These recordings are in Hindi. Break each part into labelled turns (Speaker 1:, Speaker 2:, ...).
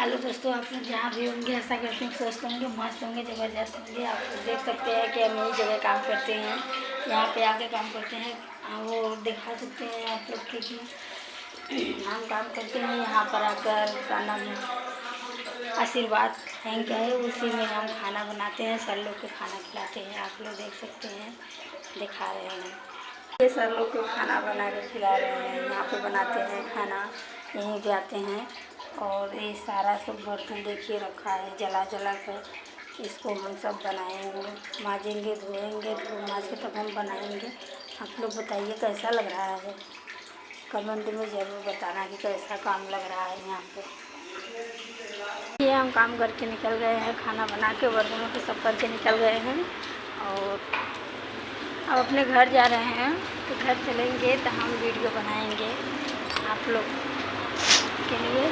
Speaker 1: हेलो दोस्तों, आप लोग जहाँ भी होंगे ऐसा करते हैं, स्वस्थ होंगे, मस्त होंगे, ज़बरदस्त होंगे। आप लोग देख सकते हैं कि हम नई जगह काम करते हैं, यहाँ पे आके काम करते हैं। वो दिखा सकते हैं आप लोग के कि हम काम करते हैं यहाँ पर आकर। का नाम है आशीर्वाद हैंक है, उसी में हम खाना बनाते हैं, सर लोग को खाना खिलाते हैं। आप लोग देख सकते हैं, दिखा रहे हैं, ये सर लोग को खाना बना के खिला रहे हैं। यहाँ पे बनाते हैं खाना, यहीं पे आते हैं। और ये सारा सब बर्तन देखिए रखा है, जला जला कर इसको हम सब बनाएंगे, माजेंगे, धोएंगे, माज के तब हम बनाएंगे। आप लोग बताइए कैसा लग रहा है, कमेंट में ज़रूर बताना कि कैसा काम लग रहा है यहाँ पे। ये हम काम करके निकल गए हैं, खाना बना के बर्तनों को सब करके निकल गए हैं और अब अपने घर जा रहे हैं। तो घर चलेंगे तो हम वीडियो बनाएंगे आप लोग के लिए।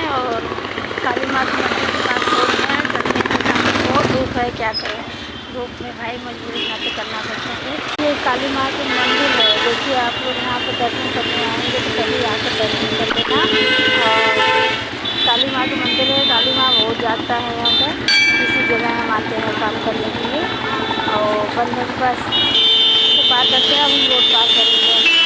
Speaker 1: और काली माँ के मंदिर के पास रोड है, चलने में बहुत धूप है, क्या करें, धूप में भाई मजबूरी ना तो करना पड़ता है। ये काली माँ के मंदिर है, देखिए आप लोग यहाँ पर दर्शन करने आएंगे तो कभी आकर दर्शन कर लेना। और काली माँ के मंदिर है, काली माँ बहुत जाता है यहाँ पर, इसी जगह हम आते हैं काम करने के लिए। और बंधन बस से पार करते हैं, अब हम रोड पार करेंगे।